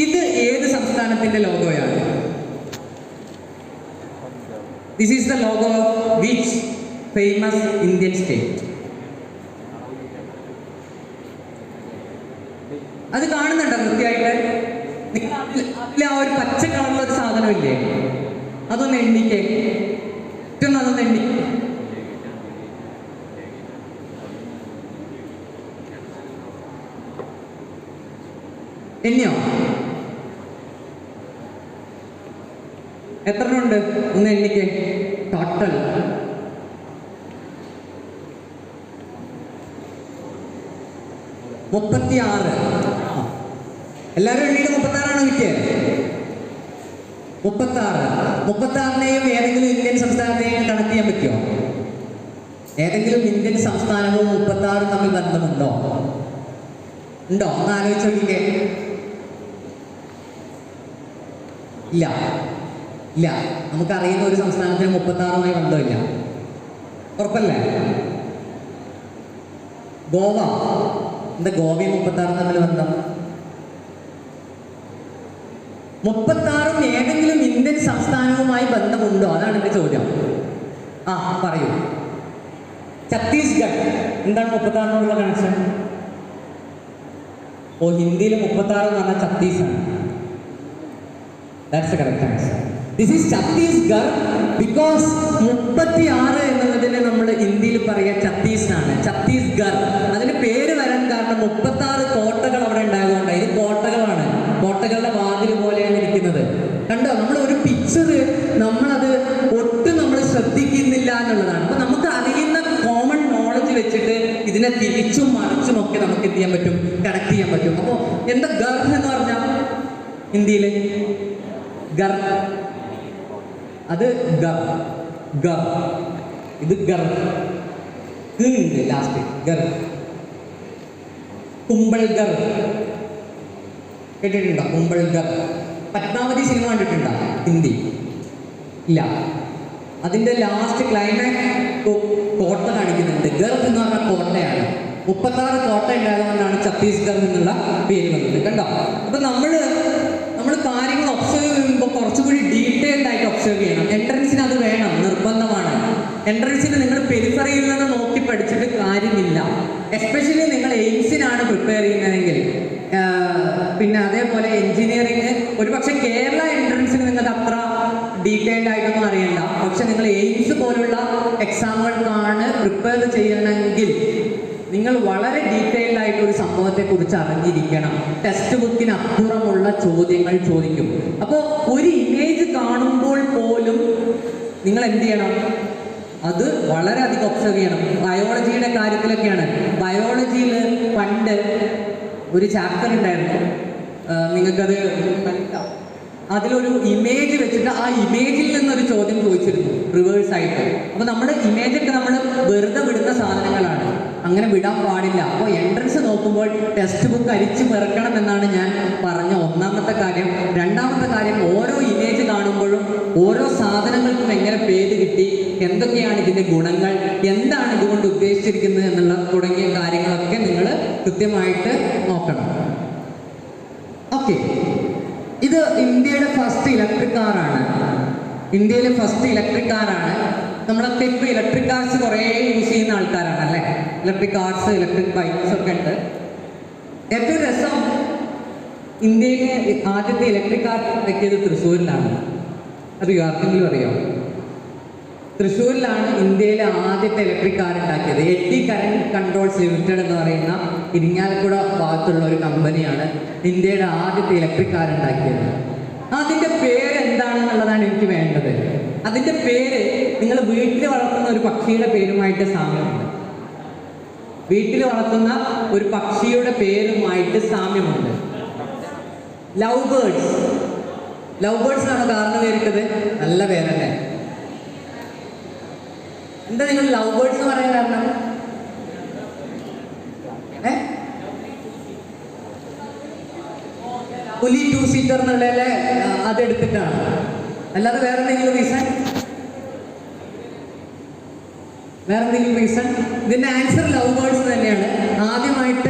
ഇത് ഏത് സംസ്ഥാനത്തിന്റെ ലോഗോയാണ്? This is the logo of which famous Indian state? അത് കാണുന്നുണ്ടോ കൃത്യമായിട്ട്? അതിൽ ആ ഒരു പച്ച കളറുള്ള ഒരു സാധനമില്ലേ, അതൊന്ന് എണ്ണിക്കേ. ഏറ്റവും അതൊന്ന് എണ്ണി. എണ്ണിയോ? എത്ര ഉണ്ട്? ഒന്ന് എണ്ണിക്കേ. ടോട്ടൽ 36. എല്ലാവരും എണ്ണിയിട്ട് 36 കിട്ടിയത്. 36നെയും ഏതെങ്കിലും ഇന്ത്യൻ സംസ്ഥാനത്തെയും കണക്ട് ചെയ്യാൻ പറ്റുമോ? ഏതെങ്കിലും ഇന്ത്യൻ സംസ്ഥാനവും 36 തമ്മിൽ ബന്ധമുണ്ടോ? ഉണ്ടോ? ഒന്ന് ആലോചിച്ച് നോക്കിക്കേ. ഇല്ല. നമുക്കറിയുന്ന ഒരു സംസ്ഥാനത്തിന് 36മായി ബന്ധമില്ല. ഉറപ്പല്ലേ? ഗോവ. എന്താ ഗോവയും 36 തമ്മിൽ ബന്ധം? 36 ഏതെങ്കിലും ഇന്ത്യൻ സംസ്ഥാനവുമായി ബന്ധമുണ്ടോ? അതാണ് എന്റെ ചോദ്യം. പറയൂ. ഛത്തീസ്ഗഡ്. എന്താണ് 36 കണക്ഷൻ? ഹിന്ദിയിൽ 36 എന്ന് പറഞ്ഞാൽ ഛത്തീസാണ്. That's the correct answer. This is Chhattisgarh because 36 എന്നുള്ളതിനെ നമ്മൾ ഹിന്ദിയിൽ പറയുക ഛത്തീസാണ്. ഛത്തീസ്ഗഡ്. അതിന് പേര് വരാൻ കാരണം 36 കോട്ടകൾ അവിടെ ഉണ്ടായതുകൊണ്ട്. ഇത് കോട്ടകളാണ്. കോട്ടകളുടെ വാതിൽ പോലെയാണ് ഇരിക്കുന്നത്. കണ്ടോ? നമ്മൾ ഒരു പിക്ചർ നമ്മളത് ഒട്ടും നമ്മൾ ശ്രദ്ധിക്കുന്നില്ല എന്നുള്ളതാണ്. അപ്പൊ നമുക്ക് അറിയുന്ന കോമൺ നോളജ് വെച്ചിട്ട് ഇതിനെ തിരിച്ചും മറിച്ചും ഒക്കെ നമുക്ക് എന്ത് ചെയ്യാൻ പറ്റും? കണക്ട് ചെയ്യാൻ പറ്റും. അപ്പോൾ എന്താ ഗർ എന്ന് പറഞ്ഞാൽ ഹിന്ദിയില്? ഗർ. അത് ഗർ. ഇത് ഗർ. ലാസ്റ്റ് ഗർ. കുംബൾഗർ കേട്ടിട്ടുണ്ടോ? കുംബൾഗർ. പത്മാവതി സിനിമ കണ്ടിട്ടുണ്ടോ? ഹിന്ദി? ഇല്ല. അതിന്റെ ലാസ്റ്റ് ക്ലൈമാക്സ് കോട്ട കാണിക്കുന്നുണ്ട്. ഗർ എന്ന് പറഞ്ഞ കോട്ടയാണ്. 36 കോട്ട ഉണ്ടായതുകൊണ്ടാണ് ഛത്തീസ്ഗഡ് എന്നുള്ള പേര് വന്നത്. കണ്ടോ? അപ്പൊ നമ്മൾ കാര്യങ്ങൾ ഒബ്സർവ് ചെയ്യുമ്പോൾ കുറച്ചുകൂടി ഡീറ്റെയിൽഡ് ആയിട്ട് ഒബ്സർവ് ചെയ്യണം. എൻട്രൻസിന് അത് വേണം, നിർബന്ധമാണ്. എൻട്രൻസിന് നിങ്ങൾ പെരിഫറിയിൽ നിന്ന് നോക്കി പഠിച്ചിട്ട് കാര്യമില്ല. എസ്പെഷ്യലി നിങ്ങൾ എയിംസിനാണ് പ്രിപ്പയർ ചെയ്യുന്നതെങ്കിൽ. പിന്നെ അതേപോലെ എഞ്ചിനീയറിംഗ് ഒരുപക്ഷെ കേരള എൻട്രൻസിന് നിങ്ങൾക്ക് അത്ര ഡീറ്റെയിൽഡ് ആയിട്ടൊന്നും അറിയണ്ട. പക്ഷെ നിങ്ങൾ എയിംസ് പോലുള്ള എക്സാമുകൾക്കാണ് പ്രിപ്പയർ ചെയ്യണമെങ്കിൽ നിങ്ങൾ വളരെ ഡീറ്റെയിൽഡ് ആയിട്ട് ഒരു സംഭവത്തെ കുറിച്ച് അറിഞ്ഞിരിക്കണം. ടെക്സ്റ്റ് ബുക്കിന് അപ്പുറമുള്ള ചോദ്യങ്ങൾ ചോദിക്കും. അപ്പോൾ ഒരു ഇമേജ് കാണുമ്പോൾ പോലും നിങ്ങൾ എന്ത് ചെയ്യണം? അത് വളരെയധികം ഒബ്സർവ് ചെയ്യണം. ബയോളജിയുടെ കാര്യത്തിലൊക്കെയാണ്. ബയോളജിയിൽ പണ്ട് ഒരു ചാപ്റ്റർ ഉണ്ടായിരുന്നു, നിങ്ങൾക്കത് മനസ്സിലാവും. അതിലൊരു ഇമേജ് വെച്ചിട്ട് ആ ഇമേജിൽ നിന്നൊരു ചോദ്യം ചോദിച്ചിരുന്നു റിവേഴ്സ് ആയിട്ട്. അപ്പോൾ നമ്മുടെ ഇമേജൊക്കെ നമ്മൾ വെറുതെ വിടുന്ന സാധനങ്ങളാണ്, അങ്ങനെ വിടാൻ പാടില്ല. അപ്പോൾ എൻട്രൻസ് നോക്കുമ്പോൾ ടെക്സ്റ്റ് ബുക്ക് അരിച്ചു പെറുക്കണം എന്നാണ് ഞാൻ പറഞ്ഞ ഒന്നാമത്തെ കാര്യം. രണ്ടാമത്തെ കാര്യം, ഓരോ ഇമേജ് കാണുമ്പോഴും ഓരോ സാധനങ്ങൾക്കും എങ്ങനെ പേര് കിട്ടി, എന്തൊക്കെയാണ് ഇതിൻ്റെ ഗുണങ്ങൾ, എന്താണ് ഇതുകൊണ്ട് ഉദ്ദേശിച്ചിരിക്കുന്നത് എന്നുള്ള തുടങ്ങിയ കാര്യങ്ങളൊക്കെ നിങ്ങൾ കൃത്യമായിട്ട് നോക്കണം. ഓക്കെ, ഇത് ഇന്ത്യയുടെ ഫസ്റ്റ് ഇലക്ട്രിക് കാറാണ്. ഇന്ത്യയിലെ ഫസ്റ്റ് ഇലക്ട്രിക് കാറാണ്. നമ്മളൊക്കെ ഇപ്പോൾ ഇലക്ട്രിക് കാർസ് കുറേ യൂസ് ചെയ്യുന്ന ആൾക്കാരാണ് അല്ലേ? ഇലക്ട്രിക് കാർസ്, ഇലക്ട്രിക് ബൈക്സ് ഒക്കെ ഉണ്ട്. ഏറ്റവും രസം, ഇന്ത്യയിലെ ആദ്യത്തെ ഇലക്ട്രിക് കാർ വെക്കിയത് തൃശ്ശൂരിലാണ്. അറിയോ? ആർക്കെങ്കിലും അറിയോ? തൃശ്ശൂരിലാണ് ഇന്ത്യയിലെ ആദ്യത്തെ ഇലക്ട്രിക് കാർ ഉണ്ടാക്കിയത്. എഡ്ഡി കറന്റ് കൺട്രോൾസ് ലിമിറ്റഡ് എന്ന് പറയുന്ന ഇരിങ്ങാലക്കുട ഭാഗത്തുള്ള ഒരു കമ്പനിയാണ് ഇന്ത്യയുടെ ആദ്യത്തെ ഇലക്ട്രിക് കാർ ഉണ്ടാക്കിയത്. അതിൻ്റെ പേര് എന്താണെന്നുള്ളതാണ് എനിക്ക് വേണ്ടത്. അതിൻ്റെ പേര് നിങ്ങൾ വീട്ടിൽ വളർത്തുന്ന ഒരു പക്ഷിയുടെ പേരുമായിട്ട് സാമ്യമുണ്ട്. വീട്ടിൽ വളർത്തുന്ന ഒരു പക്ഷിയുടെ പേരുമായിട്ട് സാമ്യമുണ്ട്. Love birds. ലവ് ബേർഡ്സ് ആണ് കാറിന് പേരിട്ടത്. നല്ല പേരല്ലേ? എന്താ നിങ്ങൾ ലവ് ബേർഡ്സ് എന്ന് പറയാൻ കാരണം? പുലി 2 സീറ്റർ എന്നുള്ളതിലെ അതെടുത്തിട്ടാണ്, അല്ലാതെ വേറെ എന്തെങ്കിലും റീസൺ? ഇതിന്റെ ആൻസർ ലവ് ബേർഡ്സ് തന്നെയാണ്. ആദ്യമായിട്ട്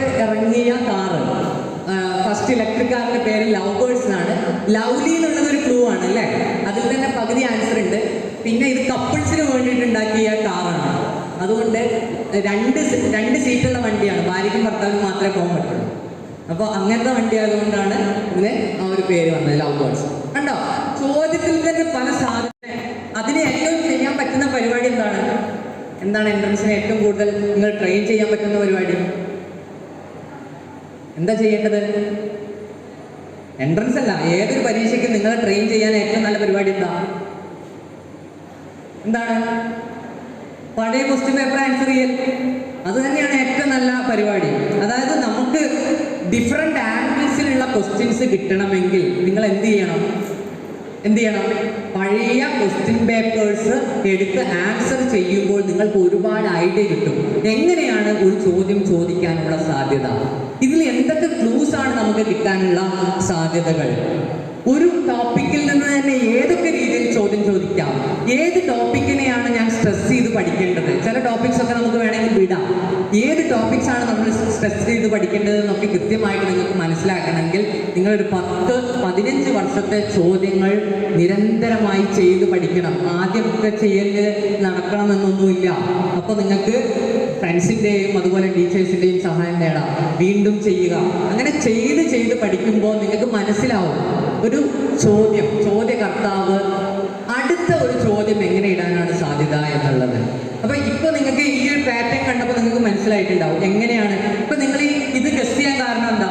ഫസ്റ്റ് ഇലക്ട്രിക് കാറിന്റെ പേര് ലവ് ബേർഡ്സ് എന്നാണ്. ലവ്ലി എന്നുള്ളത് ഒരു ക്ലൂ ആണ് അല്ലേ? അതിൽ തന്നെ പകുതി ആൻസർ ഉണ്ട്. പിന്നെ ഇത് കപ്പിൾസിന് വേണ്ടിയിട്ട് ഉണ്ടാക്കിയ കാറാണ്. അതുകൊണ്ട് രണ്ട് സീറ്റുള്ള വണ്ടിയാണ്. ഭാര്യയ്ക്കും ഭർത്താവിനും മാത്രമേ പോകാൻ പറ്റുള്ളൂ. അപ്പോൾ അങ്ങനത്തെ വണ്ടി ആയതുകൊണ്ടാണ് ഇതിന് ആ ഒരു പേര് വന്നത്, ലവ് ബേർഡ്സ്. കണ്ടോ, ചോദ്യത്തിൽ തന്നെ പല സാധ്യത. അതിന് ഏറ്റവും ചെയ്യാൻ പറ്റുന്ന പരിപാടി എന്താണ് എൻട്രൻസിന് ഏറ്റവും കൂടുതൽ നിങ്ങൾ ട്രെയിൻ ചെയ്യാൻ പറ്റുന്ന പരിപാടി എന്താ ചെയ്യേണ്ടത്? എൻട്രൻസ് അല്ല, ഏതൊരു പരീക്ഷയ്ക്ക് നിങ്ങളെ ട്രെയിൻ ചെയ്യാൻ ഏറ്റവും നല്ല പരിപാടി എന്താണ്? പഴയ ക്വസ്റ്റ്യൻ പേപ്പർ ആൻസർ ചെയ്യൽ. അത് തന്നെയാണ് ഏറ്റവും നല്ല പരിപാടി. അതായത് നമുക്ക് ഡിഫറെന്റ് ആംഗിൾസിലുള്ള ക്വസ്റ്റ്യൻസ് കിട്ടണമെങ്കിൽ നിങ്ങൾ എന്ത് ചെയ്യണം? പഴയ ക്വസ്റ്റ്യൻ പേപ്പേഴ്സ് എടുത്ത് ആൻസർ ചെയ്യുമ്പോൾ നിങ്ങൾക്ക് ഒരുപാട് ഐഡിയ കിട്ടും. എങ്ങനെയാണ് ഒരു ചോദ്യം ചോദിക്കാനുള്ള സാധ്യത, ഇതിൽ എന്തൊക്കെ ക്ലൂസ് ആണ് നമുക്ക് കിട്ടാനുള്ള സാധ്യതകൾ, ഒരു ടോപ്പിക്കിൽ നിന്ന് തന്നെ ഏതൊക്കെ രീതിയിൽ ചോദ്യം ചോദിക്കാം, ഏത് ടോപ്പിക്കിനെയാണ് ഞാൻ സ്ട്രെസ് ചെയ്ത് പഠിക്കേണ്ടത്. ചില ടോപ്പിക്സ് ഒക്കെ നമുക്ക് വേണമെങ്കിൽ വിടാം. ഏത് ടോപ്പിക്സ് ആണ് നമ്മൾ സ്ട്രെസ് ചെയ്ത് പഠിക്കേണ്ടത് എന്നൊക്കെ കൃത്യമായിട്ട് നിങ്ങൾക്ക് മനസ്സിലാക്കണമെങ്കിൽ നിങ്ങളൊരു 10-15 വർഷത്തെ ചോദ്യങ്ങൾ നിരന്തരമായി ചെയ്ത് പഠിക്കണം. ആദ്യമൊക്കെ ചെയ്യൽ നടക്കണമെന്നൊന്നുമില്ല. അപ്പോൾ നിങ്ങൾക്ക് ഫ്രണ്ട്സിൻ്റെയും അതുപോലെ ടീച്ചേഴ്സിൻ്റെയും സഹായം നേടാം. വീണ്ടും ചെയ്യുക. അങ്ങനെ ചെയ്ത് പഠിക്കുമ്പോൾ നിങ്ങൾക്ക് മനസ്സിലാവും ഒരു ചോദ്യകർത്താവ് അടുത്ത ഒരു ചോദ്യം എങ്ങനെ ഇടാനാണ് സാധ്യത എന്നുള്ളത്. അപ്പൊ ഇപ്പൊ നിങ്ങൾക്ക് ഈ ഒരു പാറ്റേൺ കണ്ടപ്പോൾ നിങ്ങൾക്ക് മനസ്സിലായിട്ടുണ്ടാവും എങ്ങനെയാണ്. ഇപ്പൊ നിങ്ങൾ ഇത് ഗസ് ചെയ്യാൻ കാരണം എന്താ?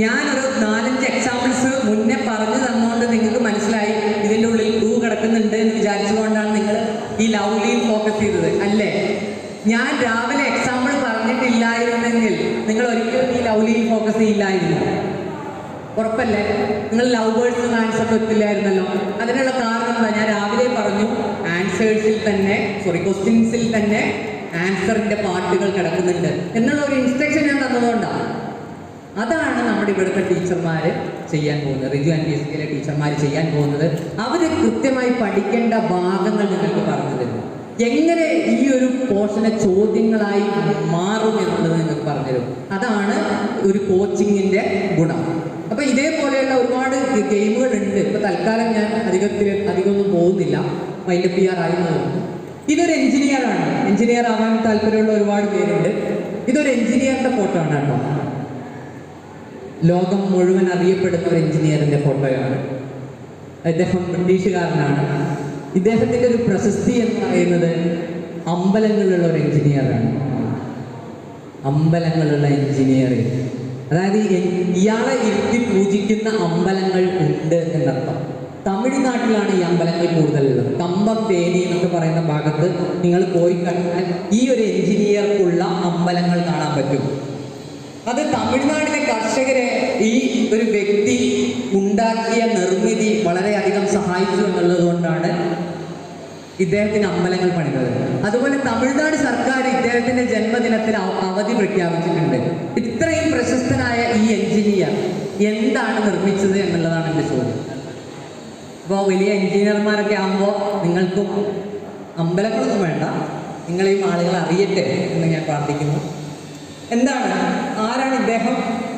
ഞാനൊരു 4-5 എക്സാമ്പിൾസ് മുന്നേ പറഞ്ഞു തന്നുകൊണ്ട് നിങ്ങൾക്ക് മനസ്സിലായി ഇതിൻ്റെ ഉള്ളിൽ ക്ലൂ കിടക്കുന്നുണ്ട് എന്ന് വിചാരിച്ചുകൊണ്ടാണ് നിങ്ങൾ ഈ ലവ്ലിയിൽ ഫോക്കസ് ചെയ്തത് അല്ലേ? ഞാൻ രാവിലെ എക്സാമ്പിൾ പറഞ്ഞിട്ടില്ലായിരുന്നെങ്കിൽ നിങ്ങൾ ഒരിക്കലും ഈ ലവ്ലിയിൽ ഫോക്കസ് ചെയ്യില്ലായിരുന്നു. ഉറപ്പല്ലേ? നിങ്ങൾ ലവ് ബേർഡ്സ് ആൻസർ എത്തില്ലായിരുന്നല്ലോ. അതിനുള്ള കാരണം എന്താ? ഞാൻ രാവിലെ പറഞ്ഞു ക്വസ്റ്റ്യൻസിൽ തന്നെ ആൻസറിന്റെ പാർട്ടുകൾ കിടക്കുന്നുണ്ട് എന്നുള്ള ഒരു ഇൻസ്ട്രക്ഷൻ ഞാൻ തന്നതുകൊണ്ടാണ്. അതാണ് നമ്മുടെ ഇവിടുത്തെ ടീച്ചർമാർ ചെയ്യാൻ പോകുന്നത്. റിജു ആൻഡ് PSK ടീച്ചർമാർ ചെയ്യാൻ പോകുന്നത്. അവർ കൃത്യമായി പഠിക്കേണ്ട ഭാഗങ്ങൾ നിങ്ങൾക്ക് പറഞ്ഞു തരും. എങ്ങനെ ഈ ഒരു പോർഷനെ ചോദ്യങ്ങളായി മാറും എന്നുള്ളത് നിങ്ങൾക്ക് പറഞ്ഞുതരും. അതാണ് ഒരു കോച്ചിങ്ങിന്റെ ഗുണം. അപ്പൊ ഇതേപോലെയുള്ള ഒരുപാട് ഗെയിമുകൾ ഉണ്ട്. ഇപ്പൊ തൽക്കാലം ഞാൻ അധികമൊന്നും പോകുന്നില്ല, വൈൻഡപ്പ് ചെയ്യാറായിരുന്നത്. ഇതൊരു എഞ്ചിനീയറാണ്. എഞ്ചിനീയർ ആവാൻ താല്പര്യമുള്ള ഒരുപാട് പേരുണ്ട്. ഇതൊരു എഞ്ചിനീയറിന്റെ ഫോട്ടോ ആണ് കേട്ടോ. ലോകം മുഴുവൻ അറിയപ്പെടുന്ന ഒരു എഞ്ചിനീയറിന്റെ ഫോട്ടോയാണ്. അദ്ദേഹം ബ്രിട്ടീഷുകാരനാണ്. ഇദ്ദേഹത്തിന്റെ ഒരു പ്രശസ്തി എന്ന് പറയുന്നത് അമ്പലങ്ങളിലുള്ള ഒരു എഞ്ചിനീയറാണ്. അമ്പലങ്ങളുള്ള എഞ്ചിനീയറിംഗ്, അതായത് ഇയാളെ ഇരുത്തി പൂജിക്കുന്ന അമ്പലങ്ങൾ ഉണ്ട് എന്നർത്ഥം. തമിഴ്നാട്ടിലാണ് ഈ അമ്പലങ്ങൾ കൂടുതലുള്ളത്. കമ്പം തേനി എന്നൊക്കെ പറയുന്ന ഭാഗത്ത് നിങ്ങൾ പോയി കഴിഞ്ഞാൽ ഈ ഒരു എഞ്ചിനീയർക്കുള്ള അമ്പലങ്ങൾ കാണാൻ പറ്റും. അത് തമിഴ്നാട്ടിലെ കർഷകരെ ഈ ഒരു വ്യക്തി ഉണ്ടാക്കിയ നിർമ്മിതി വളരെയധികം സഹായിച്ചു എന്നുള്ളത് കൊണ്ടാണ് ഇദ്ദേഹത്തിന് അമ്പലങ്ങൾ പണിതത്. അതുപോലെ തമിഴ്നാട് സർക്കാർ ഇദ്ദേഹത്തിന്റെ ജന്മദിനത്തിൽ അവധി പ്രഖ്യാപിച്ചിട്ടുണ്ട്. ഇത്രയും പ്രശസ്തനായ ഈ എഞ്ചിനീയർ എന്താണ് നിർമ്മിച്ചത് എന്നുള്ളതാണ് എൻ്റെ ചോദ്യം. അപ്പോൾ വലിയ എഞ്ചിനീയർമാരൊക്കെ ആകുമ്പോൾ നിങ്ങൾക്കും അമ്പലങ്ങളൊന്നും വേണ്ട, നിങ്ങളെയും ആളുകൾ അറിയട്ടെ എന്ന് ഞാൻ പ്രാർത്ഥിക്കുന്നു. എന്താണ്, ആരാണ് ഇദ്ദേഹം?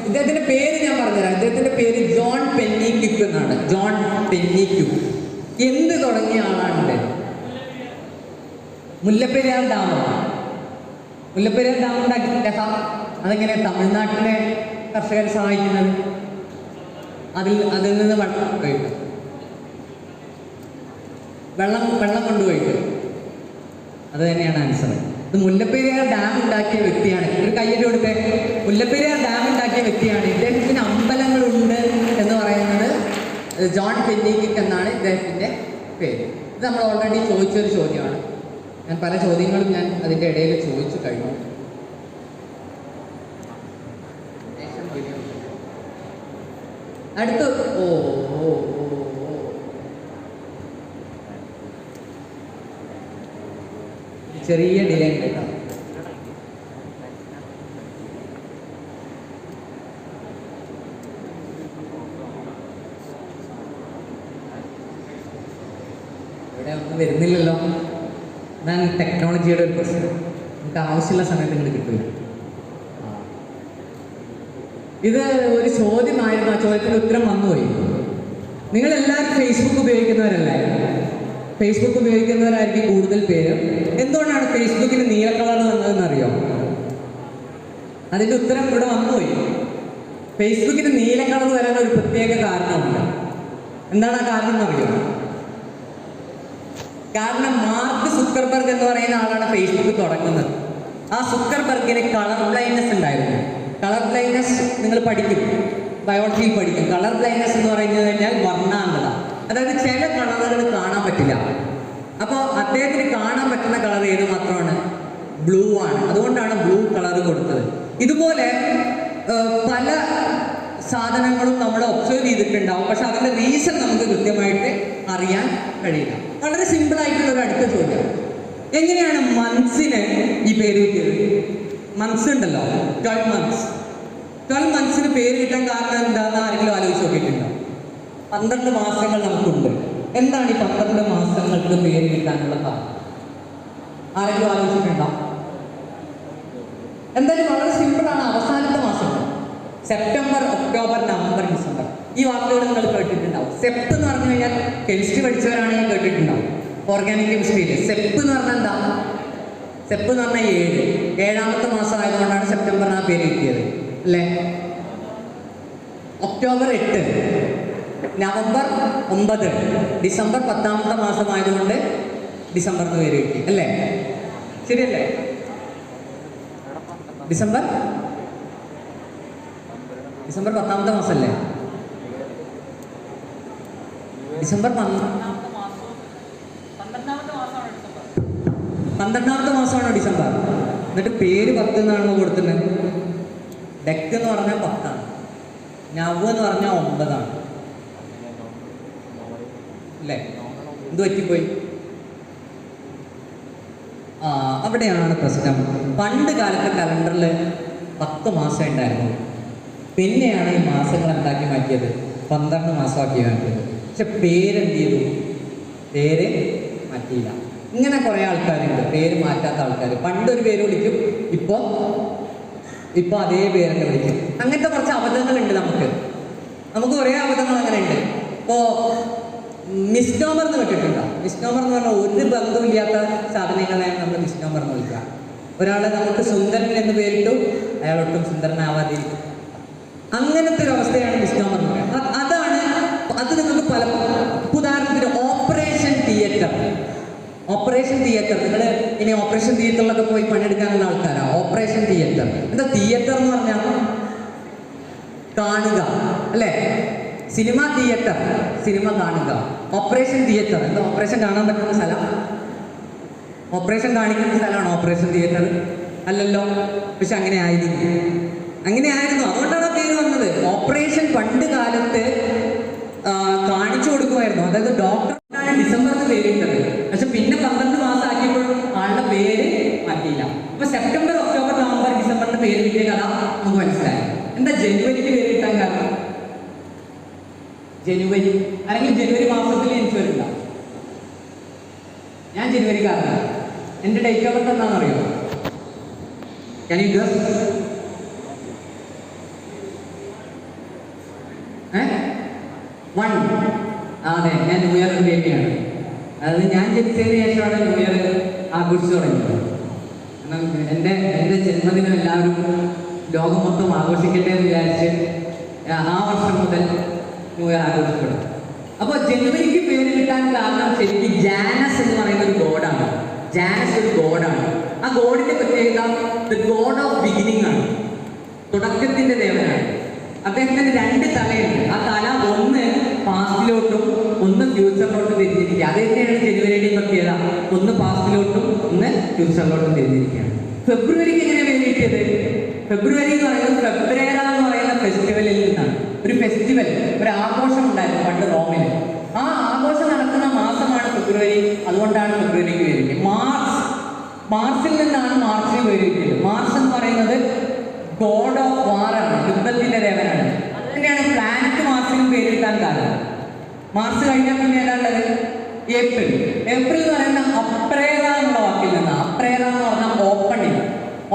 ഇദ്ദേഹത്തിന്റെ പേര് ഞാൻ പറഞ്ഞുതരാം. ഇദ്ദേഹത്തിന്റെ പേര് ജോൺ പെന്നിക്വിക്ക് എന്നാണ്. ജോൺ പെന്നിക്വിക്ക്. എന്ത് തുടങ്ങിയ ആളാണ് ഇദ്ദേഹം? മുല്ലപ്പെരിയാർ ഡാമോ? മുല്ലപ്പെരിയാർ ഡാം ഉണ്ടാക്കി ഇദ്ദേഹം. അതെങ്ങനെ തമിഴ്നാട്ടിലെ കർഷകരെ സഹായിക്കുന്നത്? അതിൽ നിന്ന് വെള്ളം കൊണ്ടുപോയിട്ട്. അത് തന്നെയാണ് ആൻസർ. ഇത് മുല്ലപ്പെരിയാർ ഡാം ഉണ്ടാക്കിയ വ്യക്തിയാണ്. ഒരു കയ്യടി കൊടുത്തേ. മുല്ലപ്പെരിയാർ ഡാം ഉണ്ടാക്കിയ വ്യക്തിയാണ്. ഇദ്ദേഹത്തിന് അമ്പലങ്ങളുണ്ട് എന്ന് പറയുന്നത് ജോൺ പെന്നിക്വിക്ക് എന്നാണ് ഇദ്ദേഹത്തിൻ്റെ പേര്. ഇത് നമ്മൾ ഓൾറെഡി ചോദിച്ചൊരു ചോദ്യമാണ്. ഞാൻ പല ചോദ്യങ്ങളും ഞാൻ അതിൻ്റെ ഇടയിൽ ചോദിച്ചു കഴിഞ്ഞു. അടുത്ത ചെറിയ ഡിലേ ഉണ്ട് കേട്ടോ. ഇവിടെ ഒന്നും വരുന്നില്ലല്ലോ. അതാണ് ടെക്നോളജിയുടെ ഒരു പ്രശ്നം. നമുക്ക് ആവശ്യമുള്ള സമയത്ത് ഇങ്ങോട്ട് കിട്ടില്ല. ഇത് ഒരു ചോദ്യമായിരുന്നു, ആ ചോദ്യത്തിന് ഉത്തരം വന്നുപോയി. നിങ്ങളെല്ലാവരും ഫേസ്ബുക്ക് ഉപയോഗിക്കുന്നവരല്ലേ? ഫേസ്ബുക്ക് ഉപയോഗിക്കുന്നവരായിരിക്കും കൂടുതൽ പേര്. എന്തുകൊണ്ടാണ് ഫേസ്ബുക്കിന് നീല കളർ വന്നതെന്ന് അറിയോ? അതിൻ്റെ ഉത്തരം ഇവിടെ വന്നുപോയി. ഫേസ്ബുക്കിന് നീല കളർ വരാൻ ഒരു പ്രത്യേക കാരണമുണ്ട്. എന്താണ് ആ കാരണം എന്നറിയോ? കാരണം മാർക്ക് സുക്കർബർഗ് എന്ന് പറയുന്ന ആളാണ് ഫേസ്ബുക്ക് തുടങ്ങുന്നത്. ആ സുക്കർബർഗിന് കളർ ബ്ലൈൻഡ്നെസ് ഉണ്ടായിരുന്നു. കളർ ബ്ലൈൻഡ്നെസ് നിങ്ങൾ പഠിക്കും, ബയോളജിയിൽ പഠിക്കും. കളർ ബ്ലൈൻഡ്നെസ് എന്ന് പറയുന്നത് കഴിഞ്ഞാൽ വർണ്ണാന്തത, അതായത് ചില കളറുകൾ കാണാൻ പറ്റില്ല. അപ്പോൾ അദ്ദേഹത്തിന് കാണാൻ പറ്റുന്ന കളർ ഏത് മാത്രമാണ്? ബ്ലൂ ആണ്. അതുകൊണ്ടാണ് ബ്ലൂ കളർ കൊടുത്തത്. ഇതുപോലെ പല സാധനങ്ങളും നമ്മൾ ഒബ്സർവ് ചെയ്തിട്ടുണ്ടാവും, പക്ഷെ അതിൻ്റെ റീസൺ നമുക്ക് കൃത്യമായിട്ട് അറിയാൻ കഴിയില്ല. വളരെ സിമ്പിൾ ആയിട്ടുള്ള ഒരു അടുത്ത ചോദ്യം, എങ്ങനെയാണ് മന്ത്സിന് ഈ പേര് കിട്ടിയത്? മന്ത്സ് ഉണ്ടല്ലോ, 12 മന്ത്സ്. 12 മന്ത്സിന് പേര് കിട്ടാൻ കാരണം എന്താണെന്ന് ആരെങ്കിലും ആലോചിച്ച് നോക്കിയിട്ടുണ്ടോ? 12 മാസങ്ങൾ നമുക്കുണ്ട്. എന്താണ് ഈ 12 മാസങ്ങൾക്ക് പേര് കിട്ടാനുള്ള കാരണം? ആരെങ്കിലും ആലോചിച്ചിട്ടുണ്ടോ? എന്തായാലും വളരെ സിമ്പിളാണ്. അവസാനത്തെ മാസങ്ങൾ സെപ്റ്റംബർ, ഒക്ടോബർ, നവംബർ, ഡിസംബർ. ഈ വാക്കുകൾ നിങ്ങൾ കേട്ടിട്ടുണ്ടാവും. സെപ്പ് എന്ന് പറഞ്ഞു കഴിഞ്ഞാൽ കെമിസ്ട്രി പഠിച്ചവരാണെങ്കിൽ കേട്ടിട്ടുണ്ടാവും. ഓർഗാനിക് കെമിസ്ട്രിയിൽ സെപ്പ് എന്ന് പറഞ്ഞാൽ എന്താ? സെപ്പ് എന്ന് പറഞ്ഞാൽ 7. 7ാമത്തെ മാസം ആയതുകൊണ്ടാണ് സെപ്റ്റംബറിന് ആ പേര് കിട്ടിയത് അല്ലേ? ഒക്ടോബർ 8, നവംബർ 9, ഡിസംബർ 10ാമത്തെ മാസമായതുകൊണ്ട് ഡിസംബറിന് പേര് കിട്ടി അല്ലേ? ശരിയല്ലേ? ഡിസംബർ 10ാമത്തെ മാസമല്ലേ? ഡിസംബർ 12ാമത്തെ മാസമാണോ ഡിസംബർ? എന്നിട്ട് പേര് 10 എന്നാണല്ലോ കൊടുക്കുന്നത്. ഡെക്ക് എന്ന് പറഞ്ഞാൽ 10ആണ്, നവ് എന്ന് പറഞ്ഞാൽ 9ആണ് അല്ലേ? എന്ത് പറ്റിപ്പോയി? അവിടെയാണ് പ്രശ്നം. പണ്ട് കാലത്തെ കലണ്ടറിൽ 10 മാസം ഉണ്ടായിരുന്നു. പിന്നെയാണ് ഈ മാസങ്ങൾ എന്താക്കി മാറ്റിയത്? 12 മാസമാക്കി മാറ്റിയത്. പക്ഷെ പേരെന്ത് ചെയ്തു? പേര് മാറ്റിയില്ല. ഇങ്ങനെ കുറേ ആൾക്കാരുണ്ട് പേര് മാറ്റാത്ത ആൾക്കാർ. പണ്ടൊരു പേര് വിളിക്കും, ഇപ്പോൾ അതേ പേരൊക്കെ വിളിക്കും. അങ്ങനത്തെ കുറച്ച് അബദ്ധങ്ങളുണ്ട് നമുക്ക് കുറേ അബദ്ധങ്ങൾ അങ്ങനെ ഉണ്ട്. ഇപ്പോൾ മിസ്നോമർ എന്ന് കേട്ടിട്ടുണ്ടോ? മിസ്നോമർ എന്ന് പറഞ്ഞാൽ ഒരു ബന്ധമില്ലാത്ത സാധനങ്ങളെയാണ് നമ്മൾ മിസ്നോമർ എന്ന് വിളിക്കുക. ഒരാളെ നമുക്ക് സുന്ദരൻ എന്ന് പേരിട്ടു, അയാളൊട്ടും സുന്ദരനാവാതിരിക്കും. അങ്ങനത്തെ ഒരു അവസ്ഥയാണ് മിസ്നോമർ എന്ന് പറയുന്നത്. അത് നിങ്ങൾക്ക് പല ഉദാഹരണത്തിന് ഓപ്പറേഷൻ തിയേറ്റർ. നിങ്ങൾ ഇനി ഓപ്പറേഷൻ തിയേറ്ററിലൊക്കെ പോയി പണിയെടുക്കാനുള്ള ആൾക്കാരാണ്. ഓപ്പറേഷൻ തിയേറ്റർ എന്താ? തിയേറ്റർ എന്ന് പറഞ്ഞാൽ കാണുക അല്ലേ? സിനിമ തിയേറ്റർ, സിനിമ കാണുക. ഓപ്പറേഷൻ തിയേറ്റർ എന്താ? ഓപ്പറേഷൻ കാണാൻ പറ്റുന്ന സ്ഥലം, ഓപ്പറേഷൻ കാണിക്കുന്ന സ്ഥലമാണ് ഓപ്പറേഷൻ തിയേറ്റർ അല്ലല്ലോ. പക്ഷെ അങ്ങനെ ആയിരുന്നു. അതുകൊണ്ടാണ് ആ പേര് വന്നത്. ഓപ്പറേഷൻ പണ്ട് കാലത്ത് കാണിച്ചു കൊടുക്കുമായിരുന്നു. അതായത് ഡോക്ടറാണ് ഡിസംബറിന് പേരിട്ടത്. പക്ഷെ പിന്നെ 12 മാസം ആക്കിയപ്പോഴും ആളുടെ പേര് മാറ്റിയില്ല. അപ്പൊ സെപ്റ്റംബർ, ഒക്ടോബർ, നവംബർ, ഡിസംബറിന് പേര് കിട്ടിയ കഥ നമുക്ക് മനസ്സിലായി. എന്താ ജനുവരിക്ക് പേര് കിട്ടാൻ കാരണം? ജനുവരി അല്ലെങ്കിൽ ജനുവരി മാസത്തിൽ ജനിച്ചവരുണ്ടോ? ഞാൻ ജനുവരിക്കാരനാണ്. എൻ്റെ ഡേറ്റ് ഓഫ് ബർത്ത് എന്താണെന്ന് അറിയോ? Can you guess? അതെ, ഞാൻ ന്യൂ ഇയർ ബേബിയാണ്. അതായത് ഞാൻ ജനിച്ചതിന് ശേഷമാണ് ന്യൂ ഇയർ ആഘോഷിച്ചു തുടങ്ങിയത്. കാരണം എൻ്റെ ജന്മദിനം എല്ലാവരും ലോകം മൊത്തം ആഘോഷിക്കട്ടെ എന്ന് വിചാരിച്ച് ആ വർഷം മുതൽ ന്യൂ ഇയർ ആഘോഷിക്കണം. അപ്പോൾ ജനുവരിക്ക് പേര് കിട്ടാൻ കാരണം ശരിക്കും ജാനസ് എന്ന് പറയുന്ന ഒരു ഗോഡാണ്. ജാനസ് ഒരു ഗോഡാണ്. ആ ഗോഡിന്റെ പ്രത്യേകത ദ ഗോഡ് ഓഫ് ബിഗിനിങ് ആണ്, തുടക്കത്തിന്റെ ദേവനാണ്. അദ്ദേഹത്തിന് 2 തലയുണ്ട്. ആ തല ഒന്ന് പാസ്റ്റിലോട്ടും ഒന്ന് ഫ്യൂച്ചറിലോട്ടും തിരിഞ്ഞിരിക്കുക. അത് തന്നെയാണ് ജനുവരിയുടെയും പ്രത്യേകത. ഒന്ന് പാസ്റ്റിലോട്ടും ഒന്ന് ഫ്യൂച്ചറിലോട്ടും തിരിഞ്ഞിരിക്കുകയാണ്. ഫെബ്രുവരിക്ക് എങ്ങനെ പേര് കിട്ടിയത്? ഫെബ്രുവരി എന്ന് പറയുന്നത് ഫെബ്രേറ എന്ന് പറയുന്ന ഫെസ്റ്റിവലിൽ നിന്നാണ്. ഒരു ഫെസ്റ്റിവൽ, ഒരു ആഘോഷം ഉണ്ടായിരുന്നു പണ്ട് റോമിൽ. ആ ആഘോഷം നടക്കുന്ന മാസമാണ് ഫെബ്രുവരി. അതുകൊണ്ടാണ് ഫെബ്രുവരിക്ക് പേര് കിട്ടിയത്. മാർച്ചിൽ നിന്നാണ് മാർച്ചിന് പേര് കിട്ടിയത്. മാർച്ച് എന്ന് പറയുന്നത് ഗോഡ് ഓഫ് വാർ ആണ്, യുദ്ധത്തിന്റെ ദേവനാണ്. അത് തന്നെയാണ് പ്ലാനറ്റ് മാർച്ചിനും പേര് കിട്ടാൻ കാരണം. മാർച്ച് കഴിഞ്ഞാൽ പിന്നെ ഏതാണുള്ളത്? ഏപ്രിൽ. ഏപ്രിൽ എന്ന് പറയുന്ന അപ്രേറ എന്നുള്ള വാക്കിൽ നിന്ന്. അപ്രേറ എന്ന് പറഞ്ഞാൽ ഓപ്പണിംഗ്.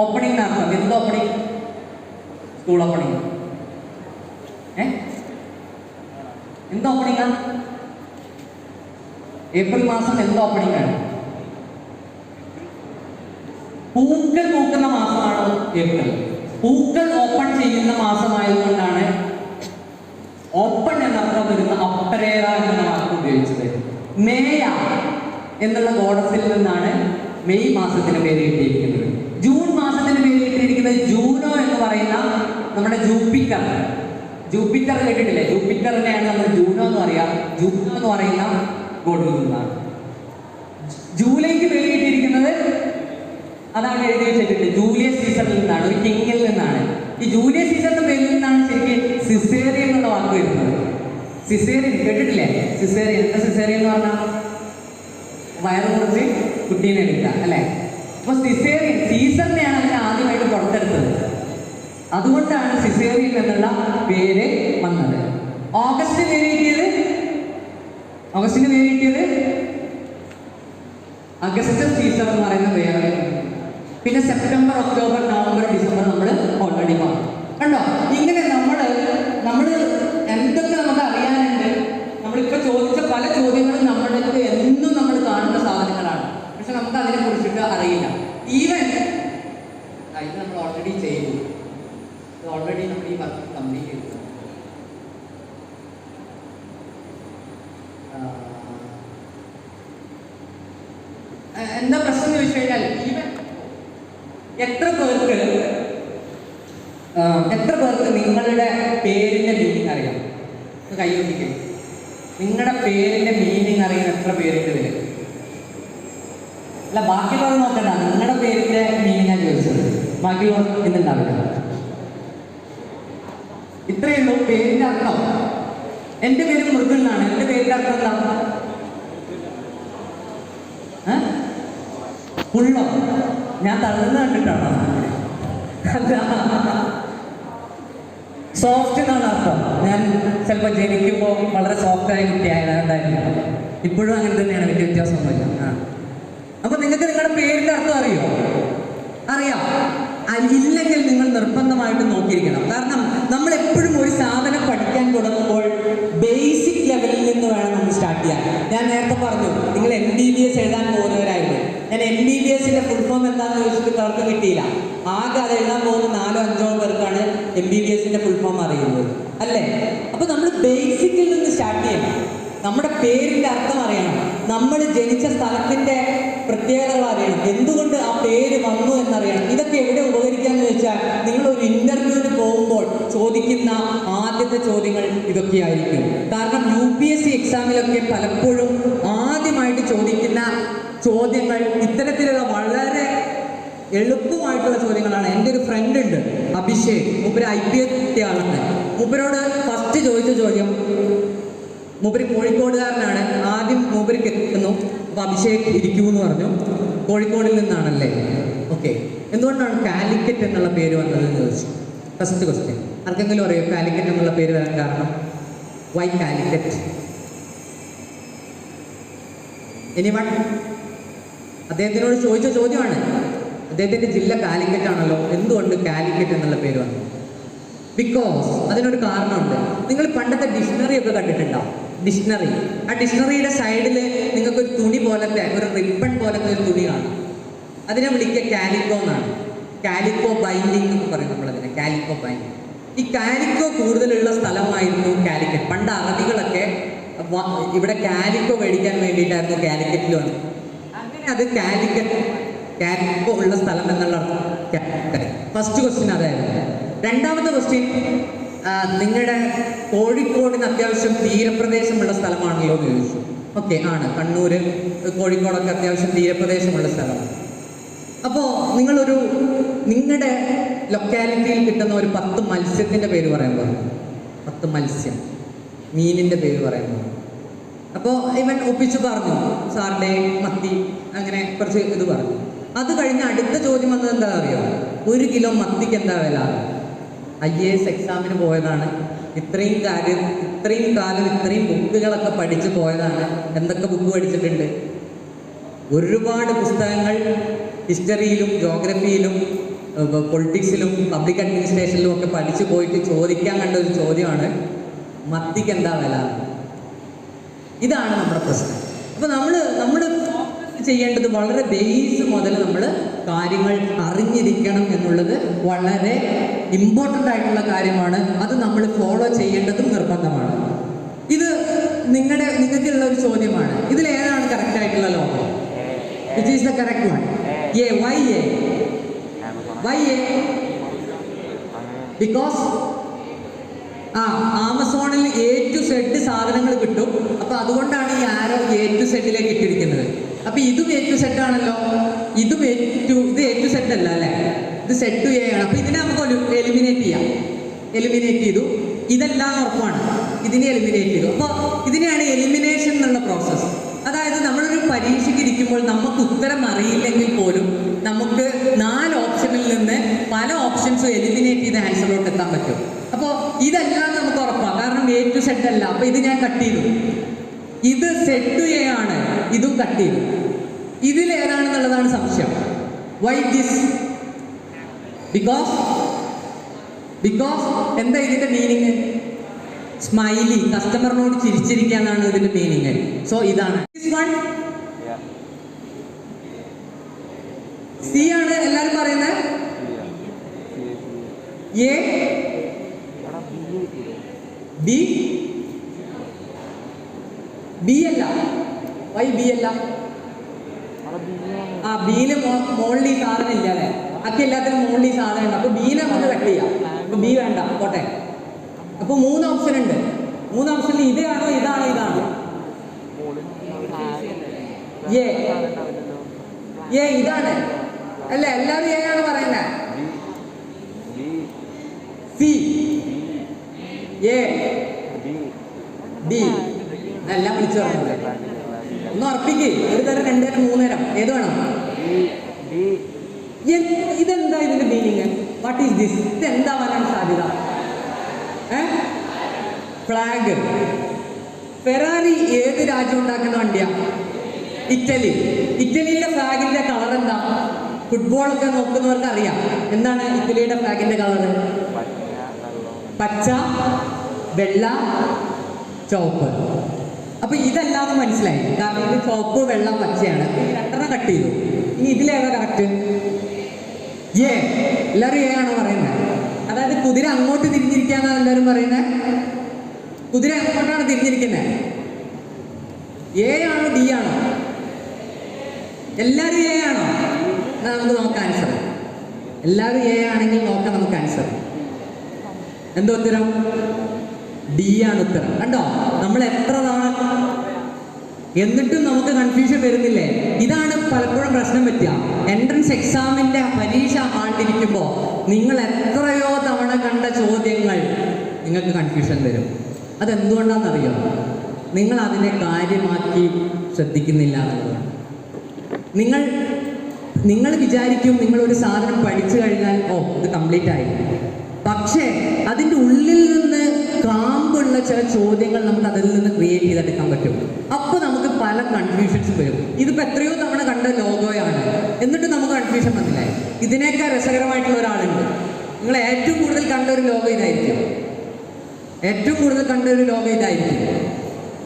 ഓപ്പണിംഗ് അർത്ഥം എന്ത്? Opening, school opening. എന്ത് ഓപ്പണിംഗാണ്? ഏപ്രിൽ മാസം എന്ത് ഓപ്പണിംഗ് ആണ്? പൂക്കൾ പൂക്കുന്ന മാസമാണ് ഏപ്രിൽ. പൂക്കൾ ഓപ്പൺ ചെയ്യുന്ന മാസമായതുകൊണ്ടാണ് ഓപ്പൺ എന്നർത്ഥം വരുന്ന അപ്പരേറ എന്ന വാക്ക് ഉപയോഗിച്ചത്. മേയ എന്നുള്ള ഗോഡസിൽ നിന്നാണ് മെയ് മാസത്തിന് പേര് കിട്ടിയിരിക്കുന്നത്. ജൂൺ മാസത്തിന് പേര് കിട്ടിയിരിക്കുന്നത് ജൂനോ എന്ന് പറയുന്ന നമ്മുടെ ജൂപ്പിറ്റർ. ജൂപ്പിറ്റർ കേട്ടിട്ടില്ലേ? ജൂപ്പിറ്ററിനെയാണ് നമ്മൾ ജൂനോ എന്ന് പറയാം. ജൂനോ എന്ന് പറയുന്ന ഗോഡിൽ നിന്നാണ്. ജൂലൈക്ക് പേര് കിട്ടിയിരിക്കുന്നത് അതാണ് എഴുതി വെച്ചിട്ടുണ്ട്, ജൂലിയസ് സീസറിൽ നിന്നാണ്, ഒരു കിങ്ങിൽ നിന്നാണ്. ഈ ജൂലിയസ് സീസറിന്റെ പേരിൽ നിന്നാണ് ശരിക്കും സിസേറിയൻ എന്നുള്ള വാക്ക് വരുന്നത്. സിസേറിയൻ കേട്ടിട്ടില്ലേ? സിസേറിയൻ എന്താ? സിസേറിയൻ എന്ന് പറഞ്ഞാൽ വയറ് കുറച്ച് കുട്ടീനെ എടുക്കുക അല്ലേ? അപ്പൊ സിസേറിയൻ സീസറിനെയാണ് അതിനെ ആദ്യമായിട്ട് പുറത്തെടുത്തത്. അതുകൊണ്ടാണ് സിസേറിയൻ എന്നുള്ള പേര് വന്നത്. ഓഗസ്റ്റിന് പേര് കിട്ടിയത് അഗസ്റ്റസ് സീസർ എന്ന് പറയുന്ന പേര്. പിന്നെ സെപ്റ്റംബർ, ഒക്ടോബർ, നവംബർ, ഡിസംബർ നമ്മൾ ഓൾറെഡി പറഞ്ഞു. കണ്ടോ? ഇങ്ങനെ നമ്മൾ എന്തൊക്കെ നമുക്ക് അറിയാനുണ്ട്. നമ്മളിപ്പോൾ ചോദിച്ച പല ചോദ്യങ്ങളും നമ്മൾക്ക് എന്നും നമ്മൾ കാണുന്ന സാധനങ്ങളാണ്. പക്ഷെ നമുക്ക് അതിനെ കുറിച്ചിട്ട് അറിയില്ല. ഈവൻ ഇത് നമ്മൾ ഓൾറെഡി ചെയ്തു. ഓൾറെഡി നമ്മൾ ഈ വർക്ക് കംപ്ലീറ്റ് ചെയ്തു. എന്താ പ്രശ്നം എന്ന് ചോദിച്ചു കഴിഞ്ഞാൽ ഈവൻ എത്ര പേർക്ക് നിങ്ങളുടെ പേരിന്റെ മീനിങ് അറിയാം? കൈയൊട്ടിക്കും. നിങ്ങളുടെ പേരിന്റെ മീനിങ് അറിയാൻ എത്ര പേരുണ്ട് ഇതിൽ? അല്ല, ബാക്കിയുള്ളത് നോക്കണ്ട, നിങ്ങളുടെ പേരിന്റെ മീനിങ്ങാണ് ചോദിച്ചത്. ബാക്കിയുള്ളത് ഇന്നുണ്ടാവില്ല. ഇത്രയേ ഉള്ളൂ പേരിന്റെ അർത്ഥം. എൻ്റെ പേര് മൃദുൽ എന്നാണ്. എൻ്റെ പേരിന്റെ അർത്ഥം എന്താ? ഉള്ളോ? ഞാൻ തള്ളുന്ന കണ്ടിട്ടാണോ? സോഫ്റ്റ് എന്നാണ് അർത്ഥം. ഞാൻ ചിലപ്പോൾ ജനിക്കുമ്പോൾ വളരെ സോഫ്റ്റായ കുട്ടിയായതുകൊണ്ടായിരുന്നു. ഇപ്പോഴും അങ്ങനെ തന്നെയാണ്, വലിയ വ്യത്യാസമൊന്നുമില്ല. അപ്പൊ നിങ്ങൾക്ക് നിങ്ങളുടെ പേരിന്റെ അർത്ഥം അറിയാം? ഇല്ലെങ്കിൽ നിങ്ങൾ നിർബന്ധമായിട്ട് നോക്കിയിരിക്കണം. കാരണം നമ്മൾ എപ്പോഴും ഒരു സാധനം പഠിക്കാൻ തുടങ്ങുമ്പോൾ ബേസിക് ലെവലിൽ നിന്ന് വേണം നമ്മൾ സ്റ്റാർട്ട് ചെയ്യാൻ. ഞാൻ നേരത്തെ പറഞ്ഞു നിങ്ങൾ MBBS എഴുതാൻ പോകുന്നവരായിരുന്നു. ഞാൻ MBBSന്റെ ഫുൾ ഫോം എന്താണെന്ന് ചോദിച്ചിട്ട് അവർക്ക് കിട്ടിയില്ല. ആകെ അത് എഴുതാൻ പോകുന്ന 4-5 പേർക്കാണ് MBBSന്റെ ഫുൾ ഫോം അറിയുന്നത്, അല്ലേ? അപ്പൊ നമ്മൾ ബേസിക്കിൽ നിന്ന് സ്റ്റാർട്ട് ചെയ്യണം. നമ്മുടെ പേരിന്റെ അർത്ഥം അറിയണം. നമ്മൾ ജനിച്ച സ്ഥലത്തിന്റെ പ്രത്യേകതകൾ അറിയണം. എന്തുകൊണ്ട് ആ പേര് വന്നു എന്നറിയണം. ഇതൊക്കെ എവിടെ ഉപകരിക്കാന്ന് വെച്ചാൽ നിങ്ങൾ ഒരു ഇന്റർവ്യൂവിന് പോകുമ്പോൾ ചോദിക്കുന്ന ആദ്യത്തെ ചോദ്യങ്ങൾ ഇതൊക്കെയായിരിക്കും. കാരണം UPSC എക്സാമിലൊക്കെ പലപ്പോഴും ആദ്യമായിട്ട് ചോദിക്കുന്ന ചോദ്യങ്ങൾ ഇത്തരത്തിലുള്ള വളരെ എളുപ്പമായിട്ടുള്ള ചോദ്യങ്ങളാണ്. എൻ്റെ ഒരു ഫ്രണ്ട് ഉണ്ട്, അഭിഷേക്. മൂപ്പര് IPS ആളാണ്. മൂപ്പരോട് ഫസ്റ്റ് ചോദിച്ച ചോദ്യം, മൂപ്പര് കോഴിക്കോടുകാരനാണ്. ആദ്യം മൂപ്പർക്ക് എത്തുന്നു. അപ്പോൾ അഭിഷേക് ഇരിക്കൂ എന്ന് പറഞ്ഞു. കോഴിക്കോടിൽ നിന്നാണല്ലേ? ഓക്കെ. എന്തുകൊണ്ടാണ് കാലിക്കറ്റ് എന്നുള്ള പേര് വന്നതെന്ന് ചോദിച്ചു. First question. ആർക്കെങ്കിലും അറിയോ കാലിക്കറ്റ് എന്നുള്ള പേര് വരാൻ കാരണം? വൈ കാലിക്കറ്റ്? എനിവൺ? അദ്ദേഹത്തിനോട് ചോദിച്ച ചോദ്യമാണ്. അദ്ദേഹത്തിൻ്റെ ജില്ല കാലിക്കറ്റ് ആണല്ലോ, എന്തുകൊണ്ട് കാലിക്കറ്റ് എന്നുള്ള പേര് വന്നു? ബിക്കോസ് അതിനൊരു കാരണമുണ്ട്. നിങ്ങൾ പണ്ടത്തെ ഡിക്ഷണറി ഒക്കെ കണ്ടിട്ടുണ്ടാവും. ഡിക്ഷണറി, ആ ഡിക്ഷണറിയുടെ സൈഡിൽ നിങ്ങൾക്കൊരു തുണി പോലത്തെ, ഒരു റിബൺ പോലത്തെ ഒരു തുണി കാണും. അതിനെ വിളിക്കുക കാലിക്കോ എന്നാണ്. കാലിക്കോ ബൈൻഡിങ് എന്ന് പറയും നമ്മളതിനെ, കാലിക്കോ ബൈൻഡിങ്. ഈ കാലിക്കോ കൂടുതലുള്ള സ്ഥലമായിരുന്നു കാലിക്കറ്റ്. പണ്ട് അറബികളൊക്കെ ഇവിടെ കാലിക്കോ മേടിക്കാൻ വേണ്ടിയിട്ടായിരുന്നു കാലിക്കറ്റിൽ വന്നത്. അങ്ങനെ അത് കാലിക്കോ ഉള്ള സ്ഥലം എന്നുള്ള ഫസ്റ്റ് ക്വസ്റ്റ്യൻ അതായിരുന്നു. രണ്ടാമത്തെ ക്വസ്റ്റ്യൻ, നിങ്ങളുടെ കോഴിക്കോടിന് അത്യാവശ്യം തീരപ്രദേശമുള്ള സ്ഥലമാണല്ലോ എന്ന് ചോദിച്ചു. ഓക്കെ, ആണ്. കണ്ണൂര്, കോഴിക്കോടൊക്കെ അത്യാവശ്യം തീരപ്രദേശമുള്ള സ്ഥലമാണ്. അപ്പോൾ നിങ്ങളുടെ ലൊക്കാലിറ്റിയിൽ കിട്ടുന്ന ഒരു 10 മത്സ്യത്തിൻ്റെ പേര് പറയാൻ പറഞ്ഞു. 10 മത്സ്യം, മീനിൻ്റെ പേര് പറയാൻ പറഞ്ഞു. അപ്പോൾ ഇവൻ ഒപ്പിച്ച് പറഞ്ഞു, സാറിൻ്റെ മത്തി, അങ്ങനെ കുറച്ച് ഇത് പറഞ്ഞു. അത് കഴിഞ്ഞ് അടുത്ത ചോദ്യം വന്നത് എന്താ അറിയോ? 1 കിലോ മത്തിക്ക് എന്താ വില? IAS എക്സാമിന് പോയതാണ്. ഇത്രയും കാലം ഇത്രയും ബുക്കുകളൊക്കെ പഠിച്ച് പോയതാണ്. എന്തൊക്കെ ബുക്ക് പഠിച്ചിട്ടുണ്ട്? ഒരുപാട് പുസ്തകങ്ങൾ. ഹിസ്റ്ററിയിലും ജോഗ്രഫിയിലും പൊളിറ്റിക്സിലും പബ്ലിക് അഡ്മിനിസ്ട്രേഷനിലും ഒക്കെ പഠിച്ചു പോയിട്ട് ചോദിക്കാൻ കണ്ട ഒരു ചോദ്യമാണ്, മത്തിക്ക് എന്താ വില? ഇതാണ് നമ്മുടെ പ്രശ്നം. അപ്പോൾ നമ്മൾ ചെയ്യേണ്ടത് വളരെ ബേസ് മുതൽ നമ്മൾ കാര്യങ്ങൾ അറിഞ്ഞിരിക്കണം എന്നുള്ളത് വളരെ ഇമ്പോർട്ടൻ്റ് ആയിട്ടുള്ള കാര്യമാണ്. അത് നമ്മൾ ഫോളോ ചെയ്യേണ്ടതും നിർബന്ധമാണ്. ഇത് നിങ്ങൾക്കുള്ള ഒരു ചോദ്യമാണ്. ഇതിലേതാണ് കറക്റ്റ് ആയിട്ടുള്ള logo? Which is the correct one? A. Why A? Why A? Because ആമസോണിൽ A to Z സാധനങ്ങൾ കിട്ടും. അപ്പൊ അതുകൊണ്ടാണ് ഈ ആരോ A to Z ലേക്ക് ഇട്ടിരിക്കുന്നത്. അപ്പൊ ഇതും A to Z ആണല്ലോ, ഇതും A to Z അല്ല അല്ലേ, ഇത് Z to A ആണ്. അപ്പൊ ഇതിനെ നമുക്ക് എലിമിനേറ്റ് ചെയ്യാം. എലിമിനേറ്റ് ചെയ്തു, ഇതെല്ലാം ഉറപ്പാണ്, ഇതിനെ എലിമിനേറ്റ് ചെയ്തു. അപ്പോൾ ഇതിനെയാണ് എലിമിനേഷൻ എന്നുള്ള പ്രോസസ്സ്. അതായത് നമ്മളൊരു പരീക്ഷയ്ക്ക് ഇരിക്കുമ്പോൾ നമുക്ക് ഉത്തരം അറിയില്ലെങ്കിൽ പോലും നമുക്ക് 4 ഓപ്ഷനിൽ നിന്ന് പല ഓപ്ഷൻസും എലിമിനേറ്റ് ചെയ്ത് ആൻസറിലോട്ട് എത്താൻ പറ്റും. അപ്പോൾ ഇതെല്ലാം നമുക്ക് ഉറപ്പാണ്, കാരണം A to Z അല്ല. അപ്പോൾ ഇത് ഞാൻ കട്ട് ചെയ്തു, ഇത് Z to A ആണ്, ഇതും കട്ട് ചെയ്തു. ഇതിലേതാണെന്നുള്ളതാണ് സംശയം. Why this? ബിക്കോസ് എന്താ ഇതിന്റെ മീനിങ്? സ്മൈലി, കസ്റ്റമറിനോട് ചിരിച്ചിരിക്കുക എന്നാണ് ഇതിന്റെ മീനിങ്. സോ ഇതാണ് സി ആണ് എല്ലാരും പറയുന്നത്. എ, ബി, ബി അല്ല. വൈ ബി അല്ല? ബിയില് മോളിൽ ഈ സാധനം ഇല്ല അല്ലേ, ഒക്കെ എല്ലാത്തിനും മോളിൽ ഈ സാധനം ഉണ്ട്. അപ്പൊ ബീനെ നമുക്ക് കട്ട് ചെയ്യാം. അപ്പൊ ബി വേണ്ട, പോട്ടെ. അപ്പൊ 3 ഓപ്ഷൻ ഉണ്ട്. 3 ഓപ്ഷനിൽ ഇതാണോ ഇതാണോ ഇതാണോ? എ ഇതാണ് അല്ലേ, എല്ലാവരും എ ആണ് പറയുന്നത്. സി, എ, ഡി എല്ലാം വിളിച്ചു പറഞ്ഞത്. ഒന്ന് ഉറപ്പിക്ക്, 1 തരം 2 തരം 3 തരം ഏത് വേണം? ഇതെന്താ ഇതിന്റെ മീനിങ്? What is this? ഇതെന്താ വരാൻ സാധ്യത? ഫ്ലാഗ്. ഫെറാറി ഏത് രാജ്യം ഉണ്ടാക്കുന്ന വണ്ടിയാ? ഇറ്റലി. ഇറ്റലിയുടെ ഫ്ലാഗിന്റെ കളർ എന്താ? ഫുട്ബോളൊക്കെ നോക്കുന്നവർക്ക് അറിയാം. എന്താണ് ഇറ്റലിയുടെ ഫ്ലാഗിന്റെ കളർ? പച്ച, വെള്ള, ചുവപ്പ്. അപ്പൊ ഇതല്ലാതെ മനസ്സിലായി, കാരണം ഇത് ചുവപ്പ്, വെള്ള, പച്ചയാണ്. 2 കട്ട് ചെയ്തു. ഇനി ഇതിലേതാ കറക്റ്റ്? എ. എല്ലാവരും എ ആണോ പറയുന്നത്? അതായത് കുതിര അങ്ങോട്ട് തിരിഞ്ഞിരിക്കാന്നാണ് എല്ലാവരും പറയുന്നത്. കുതിര അങ്ങോട്ടാണ് തിരിഞ്ഞിരിക്കുന്നത്. എ ആണോ ഡി ആണോ? എല്ലാവരും എ ആണോ? എന്നാൽ നമുക്ക് നോക്കാം ആൻസർ. എല്ലാവരും എ ആണെങ്കിൽ നോക്കാം നമുക്ക് ആൻസർ. എന്താ ഉത്തരം? ഡി ആണ് ഉത്തരം. കണ്ടോ, നമ്മൾ എത്ര തവണ എന്നിട്ടും നമുക്ക് കൺഫ്യൂഷൻ വരുന്നില്ലേ? ഇതാണ് പലപ്പോഴും പ്രശ്നം പറ്റുക. എൻട്രൻസ് എക്സാമിന്റെ പരീക്ഷ ഹാളിലിരിക്കുമ്പോൾ നിങ്ങൾ എത്രയോ തവണ കണ്ട ചോദ്യങ്ങൾ നിങ്ങൾക്ക് കൺഫ്യൂഷൻ വരും. അതെന്തുകൊണ്ടാണെന്നറിയോ? നിങ്ങൾ അതിനെ കാര്യമാക്കി ശ്രദ്ധിക്കുന്നില്ല എന്നുള്ളതാണ്. നിങ്ങൾ വിചാരിക്കും നിങ്ങളൊരു സാധനം പഠിച്ചു കഴിഞ്ഞാൽ ഇത് കംപ്ലീറ്റ് ആയി. പക്ഷേ അതിൻ്റെ ഉള്ളിൽ നിന്ന് കാമ്പുള്ള ചില ചോദ്യങ്ങൾ നമുക്ക് അതിൽ നിന്ന് ക്രിയേറ്റ് ചെയ്തെടുക്കാൻ പറ്റും. അപ്പോൾ നമുക്ക് പല കൺഫ്യൂഷൻസ് വരും. ഇതിപ്പോൾ എത്രയോ തവണ കണ്ട ലോഗോയാണ്, എന്നിട്ട് നമുക്ക് കൺഫ്യൂഷൻ വന്നില്ലേ? ഇതിനേക്കാൾ രസകരമായിട്ടുള്ള ഒരാളുണ്ട്. നിങ്ങൾ ഏറ്റവും കൂടുതൽ കണ്ട ഒരു ലോഗോ ഇതായിരിക്കും. ഏറ്റവും കൂടുതൽ കണ്ട ഒരു ലോഗോ ഇതായിരിക്കും.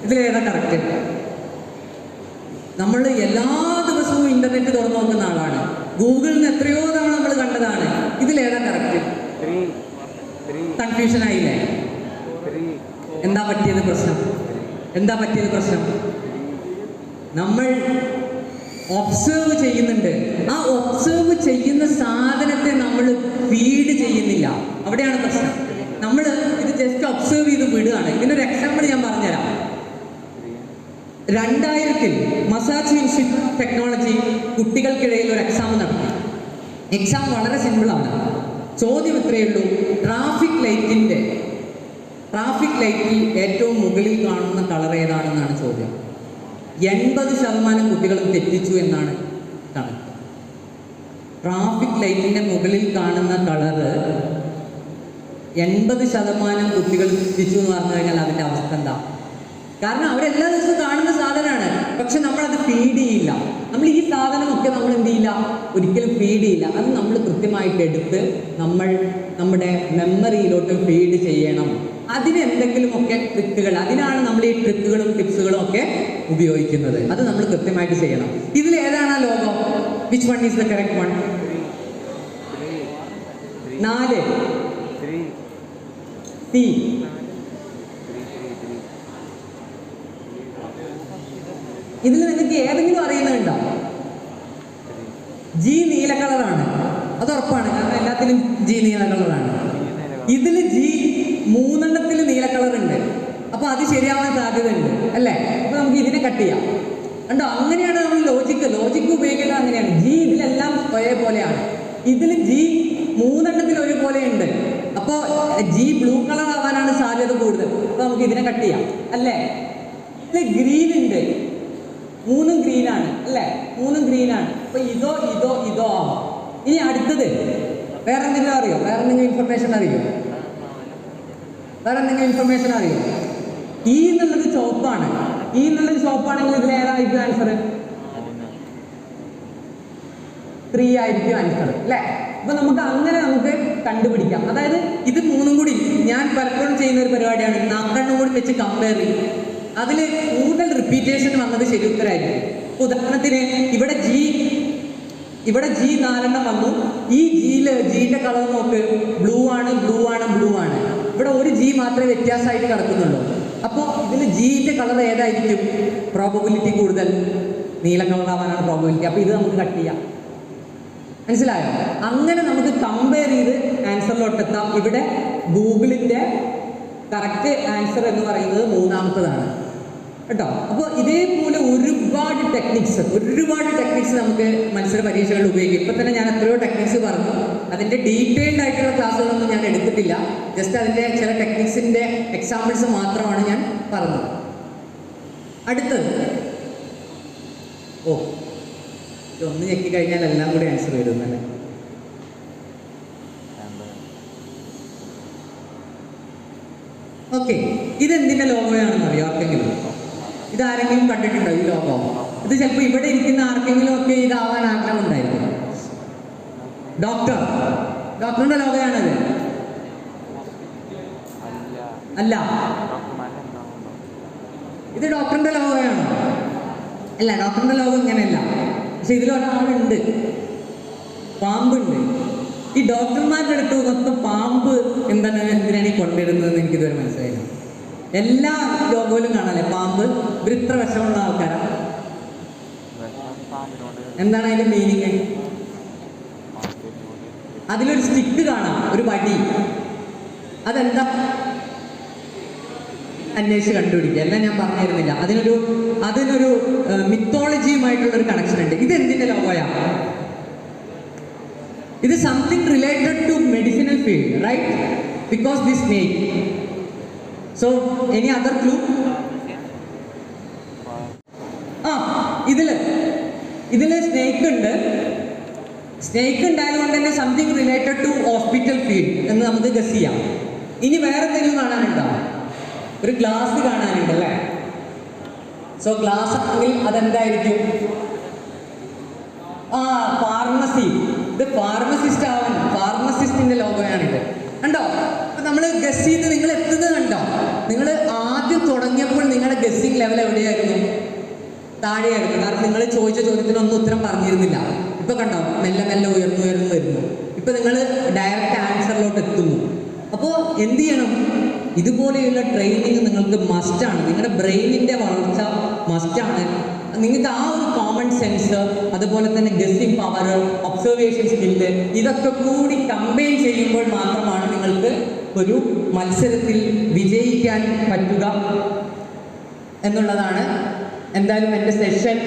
ഇതിലേതാ കറക്റ്റ്? നമ്മൾ എല്ലാ ദിവസവും ഇന്റർനെറ്റ് തുറന്നു നോക്കുന്ന ആളാണ്. ഗൂഗിളിൽ നിന്ന് എത്രയോ തവണ നമ്മൾ കണ്ടതാണ്. ഇതിലേതാ കറക്റ്റ്? കൺഫ്യൂഷൻ ആയില്ലേ? എന്താ പറ്റിയത് പ്രശ്നം? നമ്മൾ ഒബ്സേർവ് ചെയ്യുന്നുണ്ട്. ആ ഒബ്സേർവ് ചെയ്യുന്ന സാധനത്തെ നമ്മൾ ഫീഡ് ചെയ്യുന്നില്ല. അവിടെയാണ് പ്രശ്നം. നമ്മൾ ഇത് ജസ്റ്റ് ഒബ്സേർവ് ചെയ്ത് വിടുകയാണ്. ഇതിനൊരു എക്സാമ്പിൾ ഞാൻ പറഞ്ഞുതരാം. 2000 മസാച്യൂസെറ്റ്സ് ഇൻസ്റ്റിറ്റ്യൂട്ട് ഓഫ് ടെക്നോളജി കുട്ടികൾക്കിടയിൽ ഒരു എക്സാം നടത്തി. എക്സാം വളരെ സിമ്പിളാണ്. ചോദ്യം ഇത്രയേ ഉള്ളൂ: ട്രാഫിക് ലൈറ്റിൽ ഏറ്റവും മുകളിൽ കാണുന്ന കളർ ഏതാണെന്നാണ് ചോദ്യം. 80% കുട്ടികളും തെറ്റിച്ചു എന്നാണ് കണക്ക്. ട്രാഫിക് ലൈറ്റിൻ്റെ മുകളിൽ കാണുന്ന കളറ് 80% കുട്ടികൾ തെറ്റിച്ചു എന്ന് പറഞ്ഞു കഴിഞ്ഞാൽ അതിൻ്റെ അവസ്ഥ എന്താ? കാരണം അവരെല്ലാ ദിവസവും കാണുന്ന സാധനമാണ്, പക്ഷെ നമ്മളത് ഫീഡ് ചെയ്യില്ല. നമ്മൾ ഈ സാധനമൊക്കെ നമ്മൾ എന്ത് ചെയ്യില്ല, ഒരിക്കലും ഫീഡ് ചെയ്യില്ല. അത് നമ്മൾ കൃത്യമായിട്ട് എടുത്ത് നമ്മൾ നമ്മുടെ മെമ്മറിയിലോട്ട് ഫീഡ് ചെയ്യണം. അതിന് എന്തെങ്കിലുമൊക്കെ ട്രിക്കുകൾ, അതിനാണ് നമ്മൾ ഈ ട്രിക്കുകളും ടിപ്സുകളും ഒക്കെ ഉപയോഗിക്കുന്നത്. അത് നമ്മൾ കൃത്യമായിട്ട് ചെയ്യണം. ഇതിൽ ഏതാണ് ആ logo? Which one is the correct one? 4 C. ഇതിൽ നിങ്ങൾക്ക് ഏതെങ്കിലും അറിയുന്നുണ്ടോ? ജി നീല കളറാണ്, അത് ഉറപ്പാണ്, കാരണം എല്ലാത്തിലും ജി നീല കളറാണ്. ഇതിൽ ജി 3 നീല കളർ ഉണ്ട്, അപ്പൊ അത് ശരിയാവാൻ സാധ്യതയുണ്ട് അല്ലേ? അപ്പൊ നമുക്ക് ഇതിനെ കട്ട് ചെയ്യാം. കണ്ടോ, അങ്ങനെയാണ് നമ്മൾ ലോജിക്ക് ഉപയോഗിക്കുന്നത്. അങ്ങനെയാണ്. ജി ഇതിലെല്ലാം ഒരേപോലെയാണ്. ഇതിൽ ജി 3 ഒരുപോലെ ഉണ്ട്, അപ്പോൾ ജി ബ്ലൂ കളർ ആവാനാണ് സാധ്യത കൂടുതൽ. അപ്പൊ നമുക്ക് ഇതിനെ കട്ട് ചെയ്യാം അല്ലേ? ഇതിൽ ഗ്രീൻ ഉണ്ട്, 3 ഗ്രീനാണ് അല്ലേ? 3 ഗ്രീനാണ്. അപ്പൊ ഇതോ ആവാം. ഇനി അടുത്തത് വേറെ എന്തെങ്കിലും അറിയോ? വേറെ എന്തെങ്കിലും ഇൻഫർമേഷൻ അറിയോ? ഈ എന്നുള്ളത് ചുവപ്പാണ്. ഈ എന്നുള്ളത് ചുവപ്പാണെങ്കിൽ ഇതിൽ ഏതായിരിക്കും ആൻസർ? 3 ആയിരിക്കും ആൻസർ അല്ലേ? അപ്പൊ നമുക്ക് അങ്ങനെ കണ്ടുപിടിക്കാം. അതായത് ഇത് 3 കൂടി ഞാൻ പലപ്പോഴും ചെയ്യുന്ന ഒരു പരിപാടിയാണ്. 4 കൂടി വെച്ച് കമ്പയർ ചെയ്യും. അതിൽ കൂടുതൽ റിപ്പീറ്റേഷൻ വന്നത് ശരി ഉത്തരമായിരിക്കും. ഉദാഹരണത്തിന് ഇവിടെ ജി 4 വന്നു. ഈ ജിന്റെ കളർ നോക്ക്, ബ്ലൂ ആണ്. ഇവിടെ ഒരു ജി മാത്രമേ വ്യത്യാസമായിട്ട് കിടക്കുന്നുള്ളൂ. അപ്പോൾ ഇതിൽ ജിന്റെ കളർ ഏതായിരിക്കും പ്രോബബിലിറ്റി കൂടുതൽ? നീല കളറാവാനാണ് പ്രോബബിലിറ്റി. അപ്പോൾ ഇത് നമുക്ക് കട്ട് ചെയ്യാം. മനസ്സിലായോ? അങ്ങനെ നമുക്ക് കമ്പയർ ചെയ്ത് ആൻസറിലോട്ട് എത്താം. ഇവിടെ ഗൂഗിളിന്റെ കറക്റ്റ് ആൻസർ എന്ന് പറയുന്നത് 3ാമത്തതാണ് കേട്ടോ. അപ്പോൾ ഇതേപോലെ ഒരുപാട് ടെക്നിക്സ് നമുക്ക് മത്സര പരീക്ഷകളിൽ ഉപയോഗിക്കും. ഇപ്പം തന്നെ ഞാൻ എത്രയോ ടെക്നിക്സ് പറഞ്ഞു. അതിൻ്റെ ഡീറ്റെയിൽഡ് ആയിട്ടുള്ള ക്ലാസ്സുകളൊന്നും ഞാൻ എടുത്തിട്ടില്ല. ജസ്റ്റ് അതിൻ്റെ ചില ടെക്നിക്സിൻ്റെ എക്സാമ്പിൾസ് മാത്രമാണ് ഞാൻ പറഞ്ഞത്. അടുത്തത് ഒന്ന് ഞെക്കി കഴിഞ്ഞാൽ എല്ലാം കൂടി ആൻസർ വരുന്നല്ലേ? ഓക്കെ, ഇതെന്തിൻ്റെ ലോഗോയാണെന്ന് അറിയോ ആർക്കെങ്കിലും? ഇതാരെങ്കിലും കണ്ടിട്ടുണ്ടോ ഈ ലോഗോ? ഇത് ചിലപ്പോൾ ഇവിടെ ഇരിക്കുന്ന ആർക്കെങ്കിലും ഒക്കെ ഇതാവാൻ ആഗ്രഹം ഉണ്ടായിരിക്കും. ഡോക്ടറിന്റെ ലോഗോയാണത്? അല്ല. ഇത് ഡോക്ടറിന്റെ ലോഗോയാണോ? അല്ല, ഡോക്ടറിന്റെ ലോഗോ ഇങ്ങനെയല്ല. പക്ഷെ ഇതിലൊരാളുണ്ട്, പാമ്പുണ്ട്. ഈ ഡോക്ടർമാരുടെ അടുത്ത് മൊത്തം പാമ്പ് എന്തിനാണ് ഈ കൊണ്ടുവരുന്നതെന്ന് എനിക്കിതുവരെ മനസ്സിലായില്ല. എല്ലാ ലോഗോയിലും കാണാല്ലേ പാമ്പ്? ഇത്ര വിഷമുള്ള ആൾക്കാരാണ്. എന്താണ് അതിന്റെ മീനിങ്? അതിലൊരു സ്റ്റിക്ക് കാണാം, ഒരു വടി. അതെന്താ? അന്വേഷിച്ച് കണ്ടുപിടിക്കുക. എല്ലാം ഞാൻ പറഞ്ഞു തരുന്നില്ല. അതിനൊരു മിത്തോളജിയുമായിട്ടുള്ളൊരു കണക്ഷൻ ഉണ്ട്. ഇത് എന്തിന്റെ ലോഗോയാണ്? ഇത് something related to medicinal field, right? Because this snake. So any other clue? ഇതില് സ്നേക്ക് ഉണ്ട്. സ്നേക്ക് ഉണ്ടായതുകൊണ്ട് തന്നെ something related to hospital field എന്ന് നമുക്ക് ഗസ് ചെയ്യാം. ഇനി വേറെ എന്തെങ്കിലും കാണാനുണ്ടോ? ഒരു ഗ്ലാസ് കാണാനുണ്ട് അല്ലേ? സോ ഗ്ലാസ് ആണെങ്കിൽ അതെന്തായിരിക്കും? ഫാർമസി. ഇത് ഫാർമസിസ്റ്റ് ആവാൻ, ഫാർമസിസ്റ്റിന്റെ ലോഗോയാണിത്. കണ്ടോ? അപ്പൊ നമ്മൾ ഗസ് ചെയ്ത് നിങ്ങൾ എത്തുന്നത് കണ്ടോ? നിങ്ങൾ ആദ്യം തുടങ്ങിയപ്പോൾ നിങ്ങളുടെ ഗസ്സിങ് ലെവൽ എവിടെയായിരുന്നു? താഴെയായിരുന്നു. കാരണം നിങ്ങൾ ചോദിച്ച ചോദ്യത്തിനൊന്നും ഉത്തരം പറഞ്ഞിരുന്നില്ല. ഇപ്പൊ കണ്ടോ, മെല്ലെ ഉയർന്നു വരുന്നു. ഇപ്പൊ നിങ്ങൾ ഡയറക്റ്റ് ആൻസറിലോട്ട് എത്തുന്നു. അപ്പോൾ എന്ത് ചെയ്യണം? ഇതുപോലെയുള്ള ട്രെയിനിങ് നിങ്ങൾക്ക് മസ്റ്റാണ്. നിങ്ങളുടെ ബ്രെയിനിന്റെ വളർച്ച മസ്റ്റാണ്. നിങ്ങൾക്ക് ആ ഒരു കോമൺ സെൻസ്, അതുപോലെ തന്നെ ഗസ്സിംഗ് പവർ, ഒബ്സർവേഷൻ സ്കില്ല്, ഇതൊക്കെ കൂടി കമ്പൈൻ ചെയ്യുമ്പോൾ മാത്രമാണ് നിങ്ങൾക്ക് ഒരു മത്സരത്തിൽ വിജയിക്കാൻ പറ്റുക എന്നുള്ളതാണ്. എന്തായാലും എൻ്റെ സെഷൻ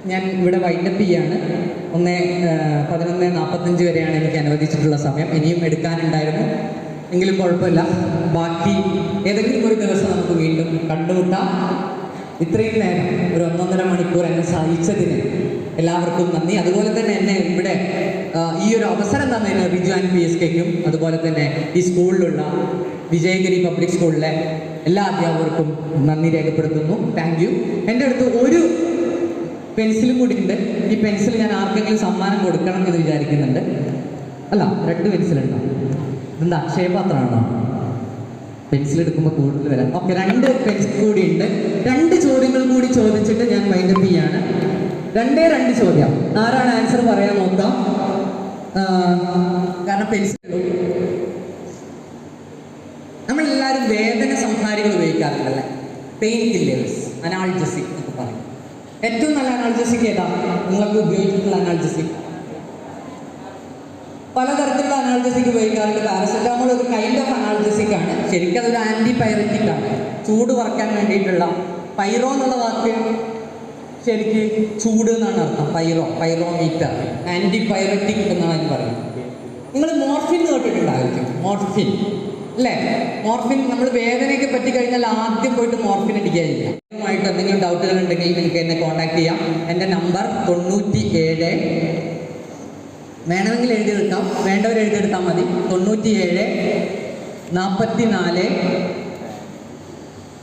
ഞാൻ ഇവിടെ വൈൻഡപ്പ് ചെയ്യാണ്. 11:45 വരെയാണ് എനിക്ക് അനുവദിച്ചിട്ടുള്ള സമയം. ഇനിയും എടുക്കാനുണ്ടായിരുന്നു, എങ്കിലും കുഴപ്പമില്ല. ബാക്കി ഏതെങ്കിലും ഒരു ദിവസം നമുക്ക് വീണ്ടും കണ്ടുമുട്ടാം. ഇത്രയും നേരം ഒരു 1.5 മണിക്കൂർ എന്നെ സഹിച്ചതിന് എല്ലാവർക്കും നന്ദി. അതുപോലെ തന്നെ എന്നെ ഇവിടെ ഈ ഒരു അവസരം തന്നതിന് റിജു ആൻഡ് PSKക്കും, അതുപോലെ തന്നെ ഈ സ്കൂളിലുള്ള വിജയഗിരി പബ്ലിക് സ്കൂളിലെ എല്ലാ അധ്യാപകർക്കും നന്ദി രേഖപ്പെടുത്തുന്നു. Thank you. എൻ്റെ അടുത്ത് ഒരു പെൻസിലും കൂടി ഉണ്ട്. ഈ പെൻസിൽ ഞാൻ ആർക്കെങ്കിലും സമ്മാനം കൊടുക്കണം എന്ന് വിചാരിക്കുന്നുണ്ട്. അല്ല, 2 പെൻസിലുണ്ടോ? ഇതെന്താ അക്ഷയപാത്രമാണോ? പെൻസിൽ എടുക്കുമ്പോൾ കൂടുതൽ വരാം. ഓക്കെ, 2 പെൻസിൽ കൂടി ഉണ്ട്. 2 ചോദ്യങ്ങൾ കൂടി ചോദിച്ചിട്ട് ഞാൻ വൈൻഡപ്പ് ചെയ്യാണ്. 2 ചോദ്യം. ആരാണ് ആൻസർ പറയാൻ നോക്കാം? കാരണം പെൻസിൽ നമ്മളെല്ലാവരും വേദന സംഹാരികൾ ഉപയോഗിക്കാറുണ്ടല്ലേ? പെയിൻ കില്ലേഴ്സ്, അനാൾജസിക് എന്നൊക്കെ പറയും. ഏറ്റവും നല്ല അനാൾജസിക് ഏതാ നിങ്ങൾക്ക് ഉപയോഗിച്ചിട്ടുള്ള അനാൾജസിക്? പലതരത്തിലുള്ള അനാൾജസിക് ഉപയോഗിക്കാറുണ്ട്. പാരസെറ്റാമോൾ ഒരു കൈൻഡ് ഓഫ് അനാൾജസിക് ആണ്. ശരിക്കും അതൊരു ആൻറ്റിപൈററ്റിക് ആണ്, ചൂട് കുറയ്ക്കാൻ വേണ്ടിയിട്ടുള്ള. പൈറോ എന്നുള്ള വാക്ക് ശരിക്ക് ചൂട് എന്നാണ് അർത്ഥം. പൈറോമീറ്റർ, ആൻറ്റിപൈററ്റിക് എന്നാണ് അതിന് പറയുന്നത്. നിങ്ങൾ മോർഫിൻ കേട്ടിട്ടുണ്ടായിരിക്കും. മോർഫിൻ അല്ലേ? മോർഫിൻ നമ്മൾ വേദനയൊക്കെ പറ്റി കഴിഞ്ഞാൽ ആദ്യം പോയിട്ട് മോർഫിൻ അടിക്കാതിരിക്കുക. ആയിട്ട് എന്തെങ്കിലും ഡൗട്ടുകൾ ഉണ്ടെങ്കിൽ നിങ്ങൾക്ക് എന്നെ കോൺടാക്ട് ചെയ്യാം. എൻ്റെ നമ്പർ 97, വേണമെങ്കിൽ എഴുതിയെടുക്കാം, വേണ്ടവർ എഴുതിയെടുത്താൽ മതി. 97 44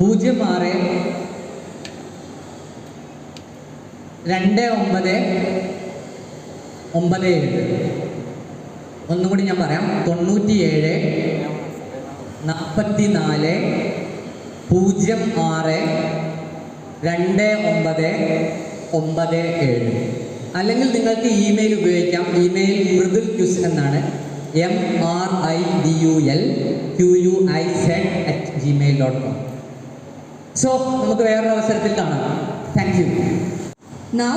06 29 97. ഒന്നും കൂടി ഞാൻ പറയാം. 97 44 06 2997. അല്ലെങ്കിൽ നിങ്ങൾക്ക് ഇമെയിൽ ഉപയോഗിക്കാം. ഇമെയിൽ മൃദുൽ ക്യൂസ് എന്നാണ്, MRIDULQUIZ@gmail.com. സോ നമുക്ക് വേറൊരു അവസരത്തിൽ കാണാം. Thank you. Now,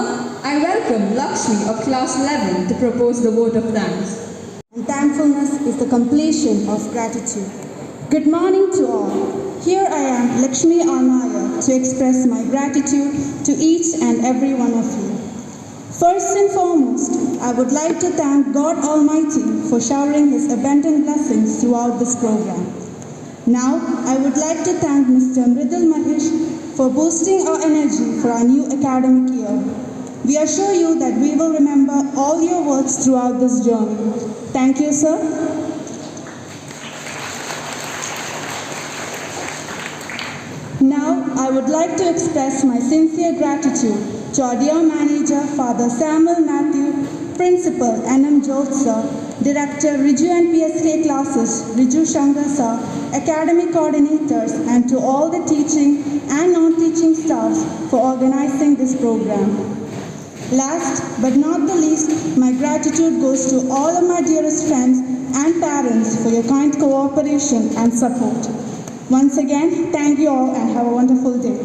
I welcome Lakshmi of class 11 to propose the vote of thanks. And thankfulness is the completion of gratitude. Good morning to all. Here I am, Lakshmi Arnaya, to express my gratitude to each and every one of you. First and foremost, I would like to thank God Almighty for showering His abundant blessings throughout this program. Now, I would like to thank Mr. Mridul Mahesh for boosting our energy for our new academic year. We assure you that we will remember all your words throughout this journey. Thank you, sir. Now, I would like to express my sincere gratitude to our dear manager, Father Samuel Matthew, Principal N.M. Jyoth sir, Director Riju and PSK classes, Riju Shankar sir, academic coordinators, and to all the teaching and non-teaching staffs for organizing this program. Last but not the least, my gratitude goes to all of my dearest friends and parents for your kind cooperation and support. Once again, thank you all and have a wonderful day.